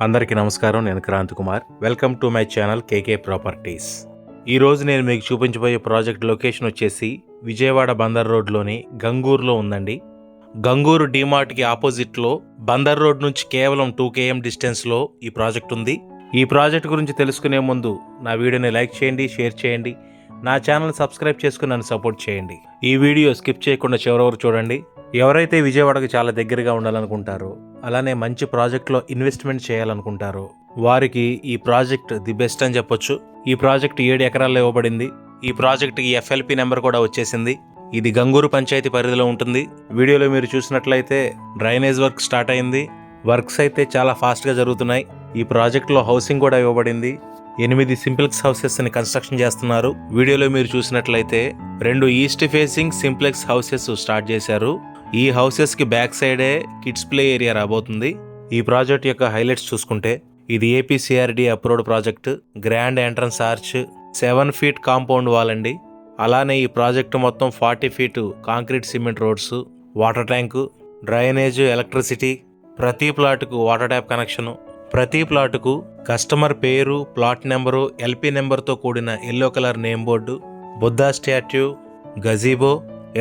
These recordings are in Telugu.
అందరికీ నమస్కారం. నేను Kranthi Kumar. Welcome to my channel KK Properties. ఈరోజు నేను మీకు చూపించబోయే ప్రాజెక్ట్ లొకేషన్ వచ్చేసి విజయవాడ బందర్ రోడ్లోని గంగూరులో ఉందండి. గంగూరు డీమార్ట్కి ఆపోజిట్లో బందర్ రోడ్ నుంచి కేవలం 2 km డిస్టెన్స్లో ఈ ప్రాజెక్ట్ ఉంది. ఈ ప్రాజెక్ట్ గురించి తెలుసుకునే ముందు నా వీడియోని లైక్ చేయండి, షేర్ చేయండి, నా ఛానల్ సబ్స్క్రైబ్ చేసుకుని నన్ను సపోర్ట్ చేయండి. ఈ వీడియో స్కిప్ చేయకుండా చివరి వరకు చూడండి. ఎవరైతే విజయవాడకు చాలా దగ్గరగా ఉండాలనుకుంటారో, అలానే మంచి ప్రాజెక్ట్లో ఇన్వెస్ట్మెంట్ చేయాలనుకుంటారో వారికి ఈ ప్రాజెక్ట్ ది బెస్ట్ అని చెప్పొచ్చు. ఈ ప్రాజెక్ట్ 7 ఎకరాల్లో ఇవ్వబడింది. ఈ ప్రాజెక్ట్కి FLP నెంబర్ కూడా వచ్చేసింది. ఇది గంగూరు పంచాయతీ పరిధిలో ఉంటుంది. వీడియోలో మీరు చూసినట్లయితే డ్రైనేజ్ వర్క్ స్టార్ట్ అయింది. వర్క్స్ అయితే చాలా ఫాస్ట్గా జరుగుతున్నాయి. ఈ ప్రాజెక్ట్లో హౌసింగ్ కూడా ఇవ్వబడింది. 8 సింప్లెక్స్ హౌసెస్ని కన్స్ట్రక్షన్ చేస్తున్నారు. వీడియోలో మీరు చూసినట్లయితే 2 east facing simplex houses start చేశారు. ఈ హౌసెస్కి బ్యాక్ సైడే కిడ్స్ ప్లే ఏరియా రాబోతుంది. ఈ ప్రాజెక్ట్ యొక్క హైలైట్స్ చూసుకుంటే ఇది APCRD approved project. Grand entrance arch, 7 feet compound wall అండి. అలానే ఈ ప్రాజెక్ట్ మొత్తం 40 feet concrete cement roads, water tank, drainage, electricity, ప్రతి ప్లాట్కు వాటర్ ట్యాప్ కనెక్షను, ప్రతి ప్లాటుకు కస్టమర్ పేరు, ప్లాట్ నెంబరు, LP నెంబర్తో కూడిన yellow colour name board, Buddha statue, గజీబో,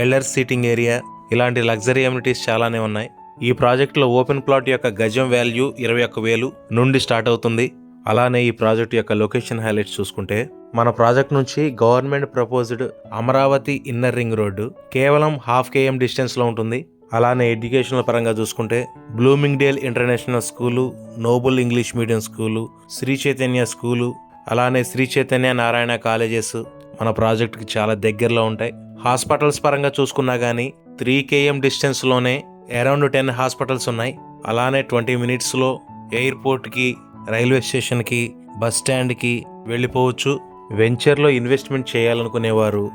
elders seating area, ఇలాంటి లగ్జరీ అమ్యూనిటీస్ చాలానే ఉన్నాయి. ఈ ప్రాజెక్టులో ఓపెన్ ప్లాట్ యొక్క గజం వాల్యూ 21,000 నుండి స్టార్ట్ అవుతుంది. అలానే ఈ ప్రాజెక్ట్ యొక్క లొకేషన్ హైలైట్స్ చూసుకుంటే మన ప్రాజెక్ట్ నుంచి government proposed Amaravati inner ring road కేవలం 0.5 km డిస్టెన్స్లో ఉంటుంది. అలానే ఎడ్యుకేషనల్ పరంగా చూసుకుంటే Blooming Dale International School, Noble English Medium School, Shri Chaitanya school, అలానే శ్రీ చైతన్య నారాయణ కాలేజెస్ మన ప్రాజెక్ట్కి చాలా దగ్గరలో ఉంటాయి. హాస్పిటల్స్ పరంగా చూసుకున్నా కానీ 3 km డిస్టెన్స్లోనే అరౌండ్ 10 హాస్పిటల్స్ ఉన్నాయి. అలానే 20 minutesలో ఎయిర్పోర్ట్కి, రైల్వే స్టేషన్కి, బస్ స్టాండ్కి వెళ్ళిపోవచ్చు. వెంచర్లో ఇన్వెస్ట్మెంట్ చేయాలనుకునేవారు,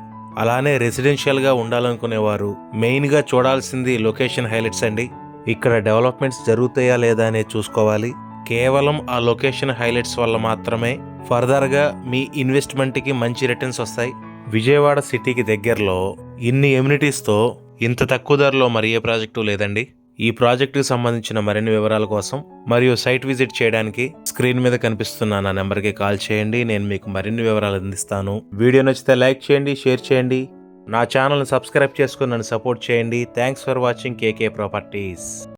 అలానే రెసిడెన్షియల్గా ఉండాలనుకునేవారు మెయిన్గా చూడాల్సింది లొకేషన్ హైలైట్స్ అండి. ఇక్కడ డెవలప్మెంట్స్ జరుగుతాయా లేదా అనేది చూసుకోవాలి. కేవలం ఆ లొకేషన్ హైలైట్స్ వల్ల మాత్రమే ఫర్దర్గా మీ ఇన్వెస్ట్మెంట్కి మంచి రిటర్న్స్ వస్తాయి. విజయవాడ సిటీకి దగ్గరలో ఇన్ని ఎమ్యూనిటీస్తో ఇంత తక్కువ ధరలో మరి ఏ ప్రాజెక్టు లేదండి. ఈ ప్రాజెక్టుకి సంబంధించిన మరిన్ని వివరాల కోసం మరియు సైట్ విజిట్ చేయడానికి స్క్రీన్ మీద కనిపిస్తున్న నా నెంబర్కి కాల్ చేయండి. నేను మీకు మరిన్ని వివరాలు అందిస్తాను. వీడియో నచ్చితే లైక్ చేయండి, షేర్ చేయండి, నా ఛానల్ని సబ్స్క్రైబ్ చేసుకుని నన్ను సపోర్ట్ చేయండి. Thanks for watching KK properties.